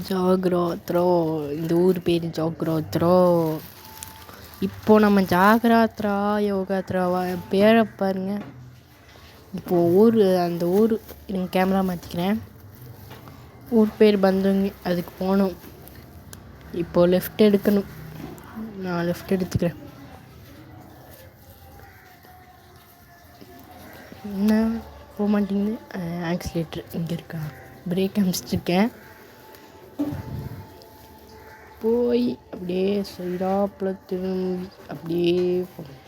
ஜாக்ராத்ரா, இந்த ஊர் பேர் ஜாக்ராத்ரா. இப்போ நம்ம ஜாக்ராத்ரா யோகாத்ராவா பேரை பாருங்க. இப்போது அந்த ஊர் எனக்கு கேமரா மாற்றிக்கிறேன். ஊர் பேர் பந்தவங்க, அதுக்கு போகணும். இப்போது லெஃப்ட் எடுக்கணும். நான் லெஃப்ட் எடுத்துக்கிறேன். என்ன போக மாட்டேங்குது? ஆக்சிலேட்டர் இங்கே இருக்கா? பிரேக் அமிச்சிட்ருக்கேன். போய் அப்படியே சைடாப்பில் திரும்பி அப்படியே போகணும்.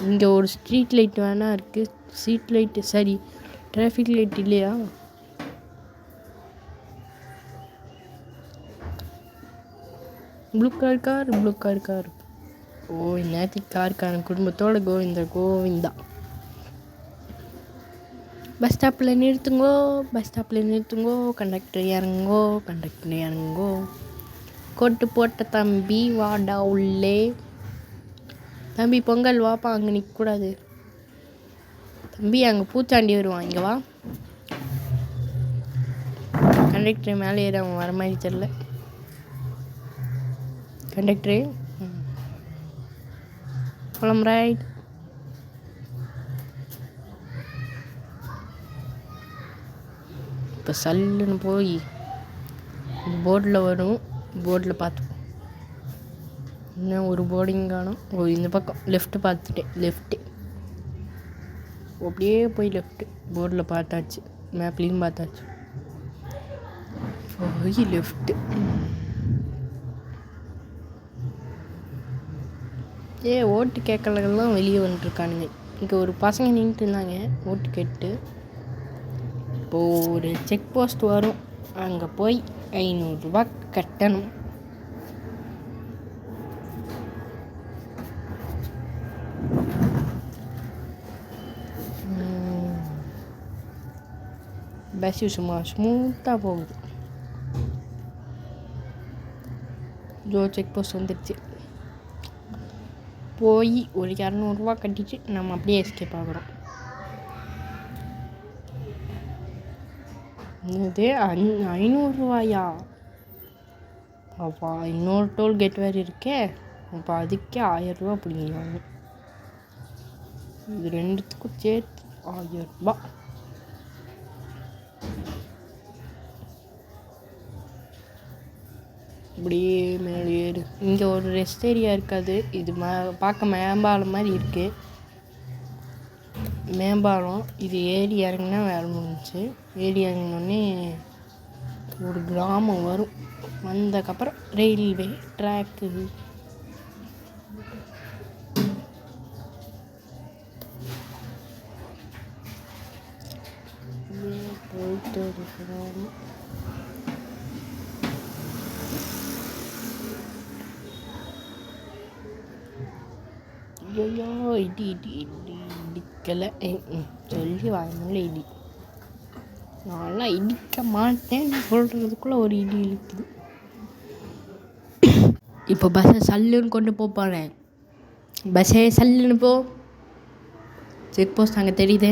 இங்கே ஒரு ஸ்ட்ரீட் லைட் வேணால் இருக்குது. ஸ்ட்ரீட் லைட்டு சரி, டிராஃபிக் லைட் இல்லையா? Blue car. ஓ, நேற்றுக்கு கார்காரன் குடும்பத்தோட கோவிந்தா. பஸ் ஸ்டாப்பில் நிறுத்துங்கோ. கண்டக்டர் இறங்கோ. கோட்டு போட்ட தம்பி வாடா உள்ளே. தம்பி பொங்கல் வாப்பா, அங்கே நிற்கக்கூடாது தம்பி, அங்கே பூச்சாண்டி வருவான், இங்கே வா. கண்டக்டர் மேலே ஏற அவன் வர மாதிரி தெரில. கண்டக்டரு போலாம் ரைட். இப்போ சல்லுன்னு போய் போர்டில் வரும். போர்டில் பார்த்துப்போம். இன்னும் ஒரு போர்டிங் காணும். இந்த பக்கம் லெஃப்ட்டு பார்த்துட்டேன். லெஃப்ட்டு அப்படியே போய் லெஃப்ட்டு போர்டில் பார்த்தாச்சு. மேப்லேயும் பார்த்தாச்சு. போய் லெஃப்ட்டு. ஓட்டு கேட்கலாம் வெளியே வந்துட்டுருக்கானுங்க. இங்கே ஒரு பசங்க நின்றுட்டு இருந்தாங்க ஓட்டு கேட்டு. இப்போது ஒரு செக் போஸ்ட் வரும், அங்கே போய் 500 ரூபா கட்டணும். பஸ்ஸு சும்மா ஸ்மூத்தாக போகுது. செக் போஸ்ட் வந்துடுச்சு. போய் ஒரு 200 ரூபா கட்டிட்டு நம்ம அப்படியே எஸ்கேப் ஆகிறோம். இது 500 ரூபாயா? அப்பா, இன்னொரு டோல்கேட் வேறு இருக்கே. அப்போ அதுக்கே 1000 ரூபா பிடிங்கிடுவாங்க. இது ரெண்டுத்துக்கும் சேர்த்து 1000 ரூபா. இப்படியே மேலே ஏறு. இங்கே ஒரு ரெஸ்ட் ஏரியா இருக்காது. இது பார்க்க மேம்பாலம் மாதிரி இருக்குது. மேம்பாலம் இது. ஏறி இறங்கினா வேலை முடிஞ்சிச்சு. ஏறி இறங்கினோடனே ஒரு கிராமம் வரும். வந்ததுக்கப்புறம் ரயில்வே ட்ராக்கு. போயிட்டு இருக்கிறோம். ஐயோ, இடி இடிக்கலை சொல்லி வாங்கினால இடி. நான்லாம் இடிக்க மாட்டேன்னு சொல்கிறதுக்குள்ளே ஒரு இடி இழுக்குது. இப்போ பஸ்ஸை சல்லுன்னு கொண்டு போகிறேன். பஸ்ஸே சல்லுன்னு போ. செக் போஸ்ட் அங்கே தெரியுது.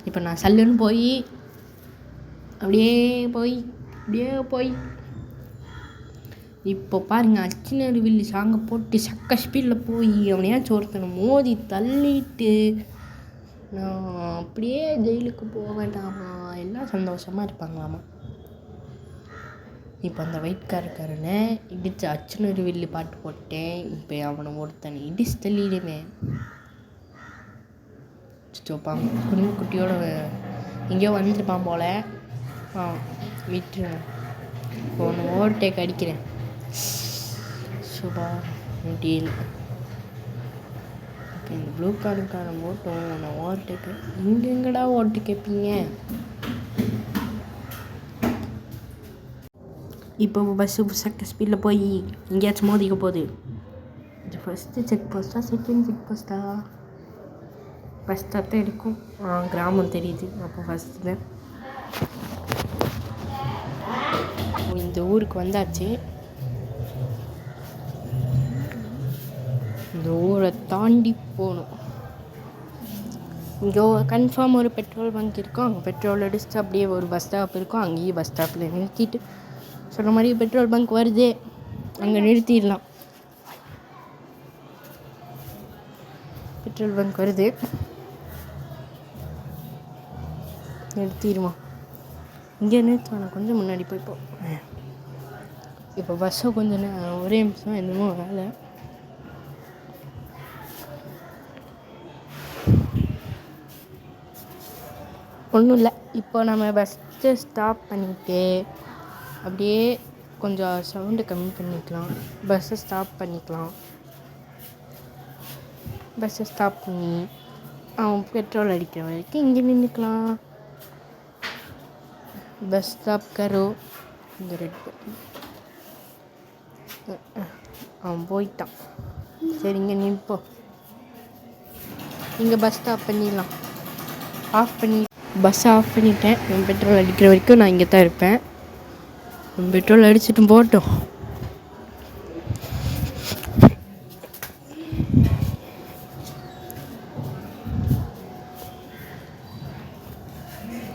இப்போ நான் சல்லுன்னு போய் அப்படியே போய் இப்போ பாருங்கள், அச்சினருவில்லி சாங்கை போட்டு சக்க ஸ்பீடில் போய் அவனையாச்சும் ஒருத்தனை மோதி தள்ளிட்டு நான் அப்படியே ஜெயிலுக்கு போக வேண்டாமா? எல்லாம் சந்தோஷமாக இருப்பாங்களாமா. இப்போ அந்த வெயிட்காரனை இடித்து அச்சினருவில்லி பாட்டு போட்டேன். இப்போ அவனை ஒருத்தனை இடிச்சு தள்ளிடுவேன். சோப்பான் குட்டியோட எங்கேயோ வந்துருப்பான் போல். விட்டுருவேன். இப்போ ஒன்று ஓவர்டேக் அடிக்கிறேன். சுபா டீல். இப்போ இந்த ப்ளூ கார்டுக்கான ஓட்டம் நான் ஓவர்டேக்கு. எங்கெங்கடா ஓட்டு கேட்பீங்க? இப்போ பஸ்ஸு சக்க ஸ்பீடில் போய் எங்கேயாச்சும் மோதிக்க போகுது. இது ஃபஸ்ட்டு செக் போஸ்ட்டா செகண்ட் செக் போஸ்ட்டா? ஃபஸ்ட்டாக தான் இருக்கும். கிராமம் தெரியுது. அப்போ ஃபஸ்ட்டு தான். இந்த ஊருக்கு வந்தாச்சு. இந்த ஊரை தாண்டி போகணும். இங்கே கன்ஃபார்ம் ஒரு பெட்ரோல் பங்க் இருக்கும். அங்கே பெட்ரோல் அடிச்சுட்டு அப்படியே ஒரு பஸ் ஸ்டாப் இருக்கும். அங்கேயும் பஸ் ஸ்டாப்பில் நிறுத்திட்டு சொன்ன மாதிரி பெட்ரோல் பங்க் வருது, அங்கே நிறுத்திடலாம். பெட்ரோல் பங்க் வருது, நிறுத்திடுமா. இங்கே நிறுத்துவானே, கொஞ்சம் முன்னாடி போய்ப்போம். இப்போ பஸ்ஸை கொஞ்சம் ஒரே நிமிஷம் என்னமோ வேலை. ஒன்றும் இல்லை. இப்போ நம்ம பஸ்ஸை ஸ்டாப் பண்ணிவிட்டு அப்படியே கொஞ்சம் சவுண்டு கம்மி பண்ணிக்கலாம். பஸ்ஸை ஸ்டாப் பண்ணிக்கலாம். பஸ்ஸை ஸ்டாப் பண்ணி அவன் பெட்ரோல் அடிக்கிற வரைக்கும் இங்கே நின்றுக்கலாம். பஸ் ஸ்டாப் கரோ. இந்த ரெட் பட்டன் அவன் போயிட்டான். சரி, இங்கே நிற்போம். இங்கே பஸ் ஸ்டாப் பண்ணிடலாம். பஸ்ஸை ஆஃப் பண்ணிட்டேன். என் பெட்ரோல் அடிக்கிற வரைக்கும் நான் இங்கே தான் இருப்பேன். என் பெட்ரோல் அடிச்சிட்டும் போட்டோம்.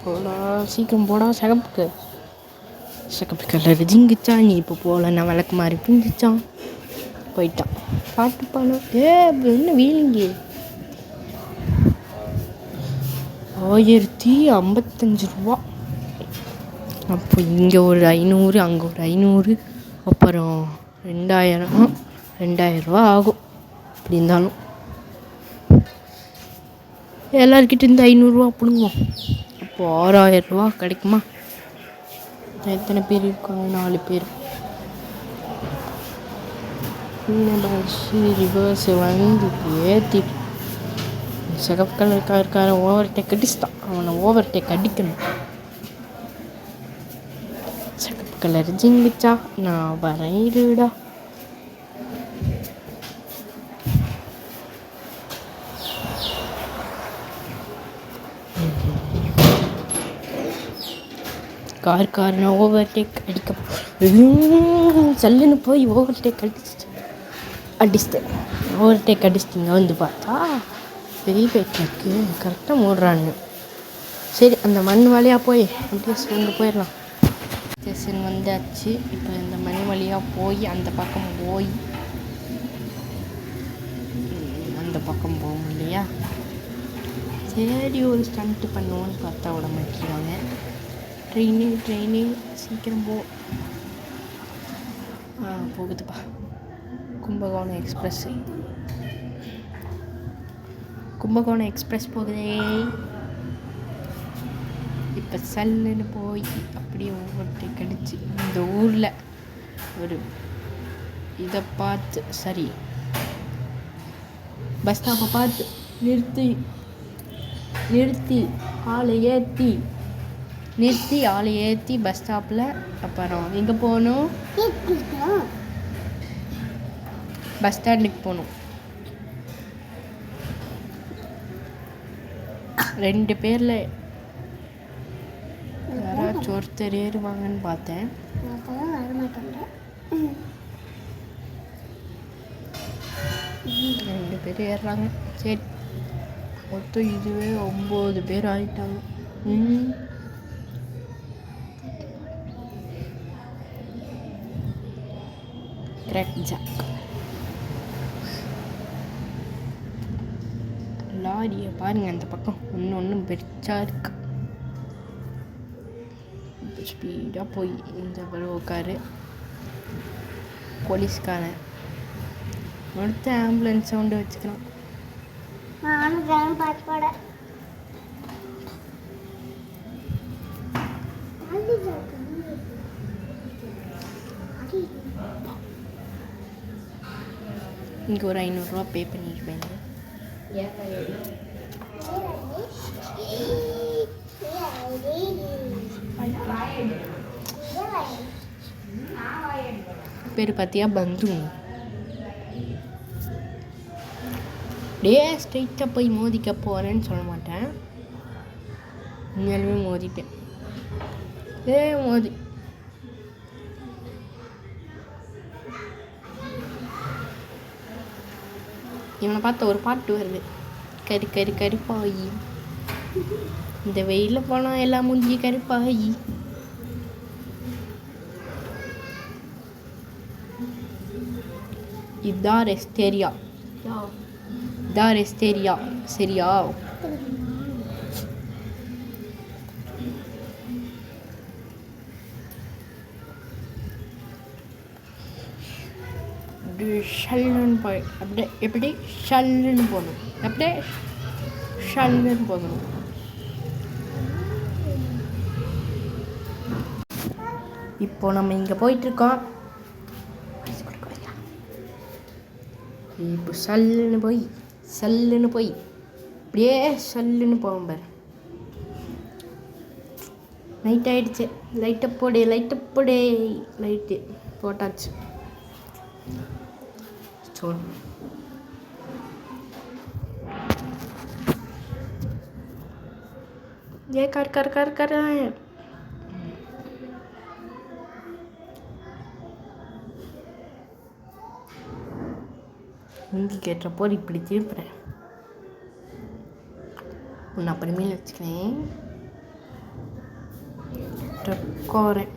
போடா, சீக்கிரம் போடா. சகப்பு கலர் ஜிங்கிச்சான். நீ இப்போ போகல, நான் விளக்கு மாதிரி பிஞ்சிச்சான். போயிட்டான். பாட்டு பாடம். என்ன வீலிங்கு 1055 ரூபா. அப்போ இங்கே ஒரு 500, அங்கே ஒரு 500, அப்புறம் 2000 ரூபா ஆகும். அப்படி இருந்தாலும் எல்லாருக்கிட்ட இருந்து 500 பிடுங்குவோம். அப்போ 6000 ரூபா கிடைக்குமா? எத்தனை பேர் இருக்காங்க? 4 பேர். பஸ் ரிவர்ஸ் வந்து ஏற்றி சிகப்பு கலர் காரன் ஓவர்டேக் அடிச்சிட்டான். அவனை ஓவர்டேக் அடிக்கணும். சிகப்பு கலர் ஜிங்கிச்சா, நான் வரேன் இருடா. காரனை ஓவர்டேக் அடிக்க சல்லுன்னு போய் ஓவர்டேக் அடிச்சிட்டேன். ஓவர்டேக் அடிச்சிட்டிங்க. வந்து பார்த்தா பெரிய பேட்டுக்கு கரெக்டாக மூடுறானுங்க. சரி, அந்த மண் வழியாக போய் அப்படியே சேர்ந்து போயிடலாம். ஸ்டேஷன் வந்தாச்சு. இப்போ இந்த மண் வழியாக போய் அந்த பக்கம் போகும் இல்லையா? சரி, ஒரு ஸ்டண்ட்டு பண்ணுவோன்னு பார்த்தா விட மாட்டேங்கிறாங்க. ட்ரெயினிங் சீக்கிரம் போகுதுப்பா. கும்பகோணம் எக்ஸ்பிரஸ் போகுதே. இப்போ சல்லுன்னு போய் அப்படியே ஓவர்டேக் அடிச்சு இந்த ஊரில் ஒரு இதை பார்த்து, சரி பஸ் ஸ்டாப்பை பார்த்து நிறுத்தி ஆளை ஏற்றி பஸ் ஸ்டாப்பில் அப்புறம் எங்கே போகணும்? பஸ் ஸ்டாண்டுக்கு போகணும். 2 பேரில் யாராச்சும் ஒருத்தர் ஏறுவாங்கன்னு பார்த்தேன். 2 பேர் ஏறுறாங்க. சரி, மொத்தம் இதுவே 9 பேர் ஆகிட்டாங்க. கிராக் ஜாக் லாரியை பாருங்க, அந்த பக்கம் ஒன்று பெருசா இருக்கு. ஸ்பீடாக போய் இந்த படம் உட்காரு. போலீஸ்காரன் அடுத்து ஆம்புலன்ஸ் சவுண்டு வச்சுக்கலாம். இங்கே ஒரு 500 ரூபா பே பண்ணியிருப்பேன். பேர் பார்த்தியா? பந்து. ஸ்ட்ரைட்டாக போய் மோதிக்க போகிறேன்னு சொல்ல மாட்டேன், உண்மையாலுமே மோதிட்டேன். மோதி இவனை பார்த்த ஒரு பாட்டு வருது, கருப்பாயி, இந்த வெயிலில் போனால் எல்லாம் மூஞ்சி கருப்பாயி. இதுதான் ரெஸ்ட் ஏரியா. இதான் ரெஸ்ட் ஏரியா. சரியா? ஷல்லுன்னு போய் அப்படியே எப்படி ஷல்லுன்னு போகணும். அப்படியே ஷல்லுன்னு போகணும். இப்போ நம்ம இங்கே போயிட்டுருக்கோம். இப்போ சல்லுன்னு போய் அப்படியே சல்லுன்னு போவோம் பாரு. நைட் ஆகிடுச்சு. லைட்டை போடு லைட்டு போட்டாச்சு. ये कर कर कर कर रहे हैं. ஹிந்தி கேட்டப்போ இப்படி திருப்புறேன். உன்னை அப்புறமேல வச்சுக்கிறேன். உட்காரேன்.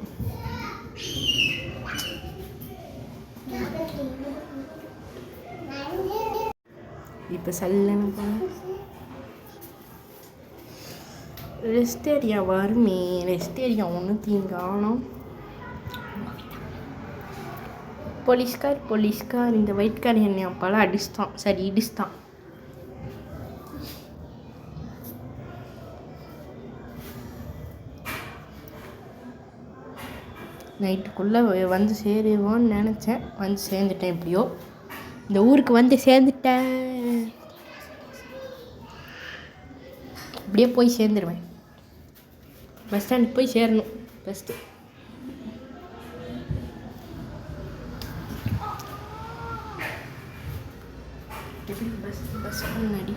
இப்போ சல்லுன்னு போனேன். ரெஸ்ட் ஏரியா வருமே. ரெஸ்ட் ஏரியா ஒன்றும் தீங்கானோம். போலீஸ்கார் இந்த ஒயிட்கார் என்னை அப்பால அடிச்சிட்டான். சரி இடிச்சிட்டான். நைட்டுக்குள்ளே வந்து சேருவோன்னு நினச்சேன். வந்து சேர்ந்துட்டேன். எப்படியோ இந்த ஊருக்கு வந்து சேர்ந்துட்டேன். இப்படியே போய் சேர்ந்துருவேன். பஸ் ஸ்டாண்டுக்கு போய் சேரணும் ஃபஸ்ட்டு. எப்படி பஸ் முன்னாடி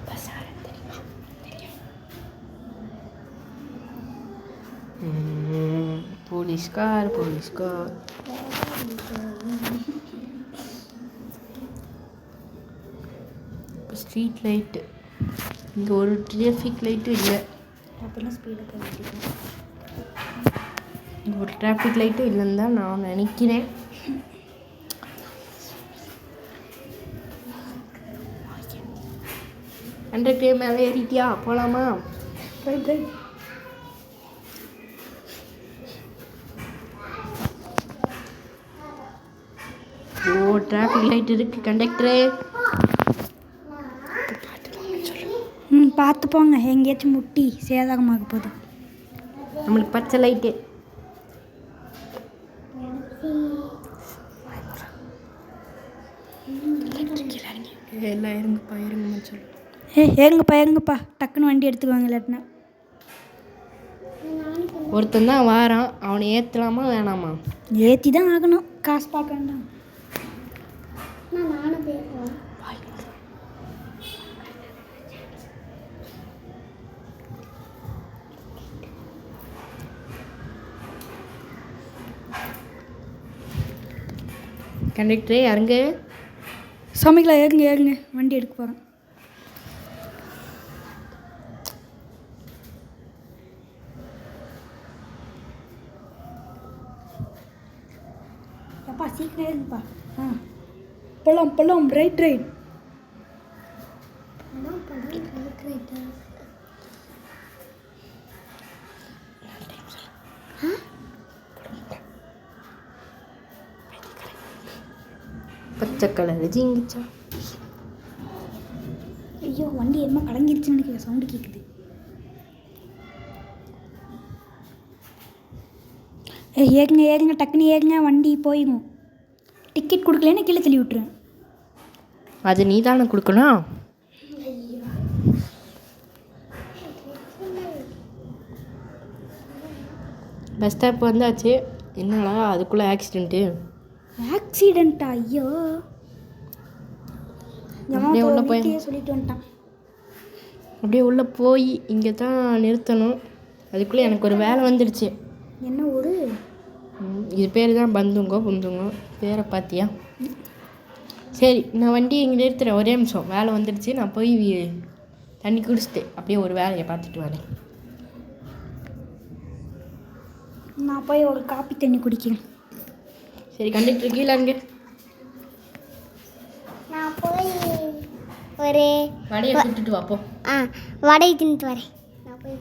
பஸ் தெரியுமா? போலீஸ்கார் இப்போ ஸ்ட்ரீட் லைட்டு. இங்கே ஒரு டிராஃபிக் லைட்டும் இல்லை. இங்கே ஒரு டிராஃபிக் லைட்டும் இல்லைன்னு தான் நான் நினைக்கிறேன். கண்டக்டே மேலே ஏறிட்டியா? போகலாமா? ரைட். ஓ டிராஃபிக் லைட் இருக்குது கண்டக்டரே. பார்த்து போங்க. எங்கேயாச்சும் முட்டி சேதகமாக போகுது. நம்மளுக்கு பச்சை லைட்டு. எல்லாம் இருங்கன்னு சொல்லு. ஏறுங்கப்பா டக்குன்னு வண்டி எடுத்துக்குவாங்க. இல்லாட்டினா ஒருத்தன் தான் வாரான். அவனை ஏற்றலாமா வேணாமா? ஏற்றி தான் ஆகணும். காசு பார்க்க வேண்டாம். கண்டக்டரே இறங்கு. சாமிங்களா ஏறுங்க வண்டி எடுக்க போகிறேன். அப்பா சீக்கிரம் ஏறுங்கப்பா. போலாம் ரைட். பச்சை கலர் ஜிங்கிச்சா. ஐயோ வண்டி என்னமோ கலங்கிருச்சுன்னு நினைக்கிற சவுண்டு கேட்குது. ஏறுங்க டக்குன்னு ஏறுங்க. வண்டி போயிடும். டிக்கெட் கொடுக்கலன்னு கீழே தள்ளி விட்டுருவேன். அது நீ தானே கொடுக்கணும். பஸ் ஸ்டாப் வந்தாச்சு. என்னடா அதுக்குள்ளே ஆக்சிடெண்ட்டா? ஐயோ உள்ளே போய் சொல்லிட்டு வந்துட்டான். அப்படியே உள்ளே போய் இங்கே தான் நிறுத்தணும். அதுக்குள்ளே எனக்கு ஒரு வேலை வந்துடுச்சு. என்ன ஊர் இது? பேர் தான் பந்துங்கோ பேரை பார்த்தியா? சரி நான் வண்டி இங்கே நிறுத்துகிறேன். ஒரே நிமிஷம் வேலை வந்துடுச்சு. நான் போய் தண்ணி குடிச்சிட்டு அப்படியே ஒரு வேலையை பார்த்துட்டு வரேன். நான் போய் ஒரு காப்பி தண்ணி குடிக்கிறேன். சரி கண்டக்டர் கீழே இங்கே ஒரு வடையை சுட்டுட்டு வாப்போம். வடை தின்னுட்டு வரேன். நான் போய்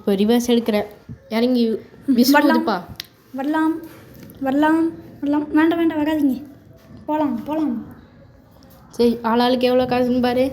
இப்போ ரிவர்ஸ் எடுக்கிறேன். இறங்கி விசுவாதுப்பா. வரலாம் வரலாம் வரலாம். வேண்டாம் வேண்டாம் வராதிங்க. போகலாம் போகலாம். சரி, ஆளாளுக்கு எவ்வளோ காசுன்னு பாரு.